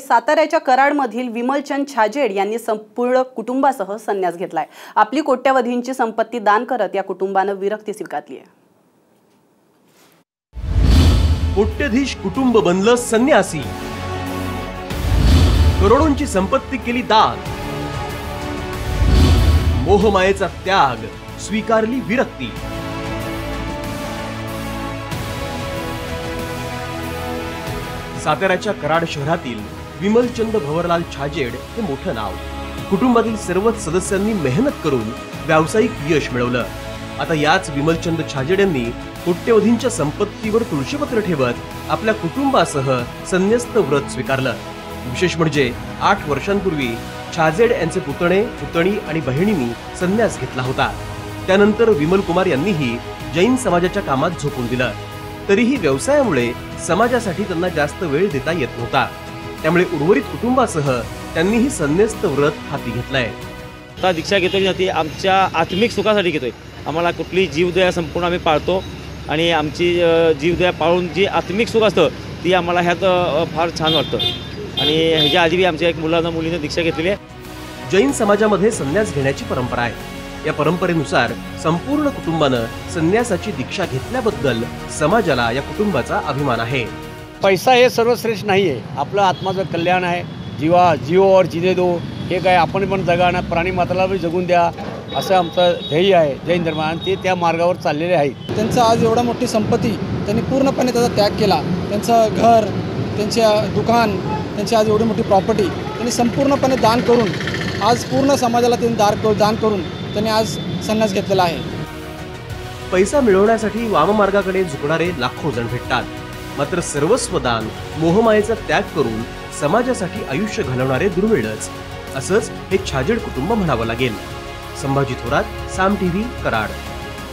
साताऱ्याच्या कराडमधील विमलचंद छाजेड यांनी संपूर्ण कुटुंबासह संन्यास घेतलाय। आपली कोट्यावधींची संपत्ती दान करत या कुटुंबाने विरक्ती स्वीकारली आहे। कोट्याधीश कुटुंब बनलं संन्यासी, करोडोंची संपत्ती केली दान, मोहमायेचा त्याग स्वीकारली विरक्ती। साताऱ्याच्या कराड शहरातील विमलचंद भवरलाल छाजेड हे मोठं नाव। कुटुंबातील सर्वच सदस्यांनी मेहनत करून व्यावसायिक यश मिळवलं। आता याच विमलचंद छाजेड यांनी कोट्यवधींच्या संपत्तीवर तुळशीपत्र ठेवत आपल्या कुटुंबासह संन्यस्त व्रत स्वीकारलं। विशेष म्हणजे 8 वर्षांपूर्वी छाजेड यांचे पुतणे, पुतणी आणि बहिणींनी संन्यास घेतला होता। त्यानंतर विमल कुमार यांनीही जैन समाजाच्या कामात झोकून दिलं। तरीही व्यवसायामुळे समाजासाठी त्यांना जास्त वेळ देता येत नव्हता। त्यामुळे उर्वरित कुटुंबासह त्यांनीही संन्यस्त व्रत हाती घेतलंय। आता दीक्षा घेतोय ती आमच्या आत्मिक सुखासाठी घेतोय। आम्हाला कुठली जीवदया संपूर्ण आम्ही पाळतो आणि आमची जीवदया पाळून जी आत्मिक सुख असतं ती आम्हाला ह्यात फार छान वाटतं। आणि ह्याच्या आधी आमच्या एक मुलीने दीक्षा घेतलेली आहे। जैन समाजामध्ये संन्यास घेण्याची परंपरा आहे। या परंपरेनुसार संपूर्ण कुटुंबानं संन्यासाची दीक्षा घेतल्याबद्दल समाजाला या कुटुंबाचा अभिमान आहे। पैसा हे सर्वश्रेष्ठ नाही आहे, आपलं आत्माचं कल्याण आहे। जीव और जीने दो, हे काय आपण पण जगाना, प्राणी मात्राला पण जगून द्या असं आमचं ध्येय आहे जैन धर्म, आणि ते त्या मार्गावर चाललेले आहेत। त्यांचं आज एवढा मोठी संपत्ती त्यांनी पूर्णपणे त्याचा त्याग केला। त्यांचं घर, त्यांचे दुकान, त्यांची आज एवढी मोठी प्रॉपर्टी त्यांनी संपूर्णपणे दान करून आज पूर्ण समाजाला त्यांनी दान करून त्यांनी आज संन्यास घेतलेला आहे। पैसा मिळवण्यासाठी वाममार्गाकडे झुकणारे लाखो जण भेटतात, मात्र सर्वस्व दान, मोहमायेचा त्याग करून समाजासाठी आयुष्य घालवणारे दुर्मिळच, असंच हे छाजेड कुटुंब म्हणावं लागेल। संभाजी थोरात, साम टीव्ही, कराड।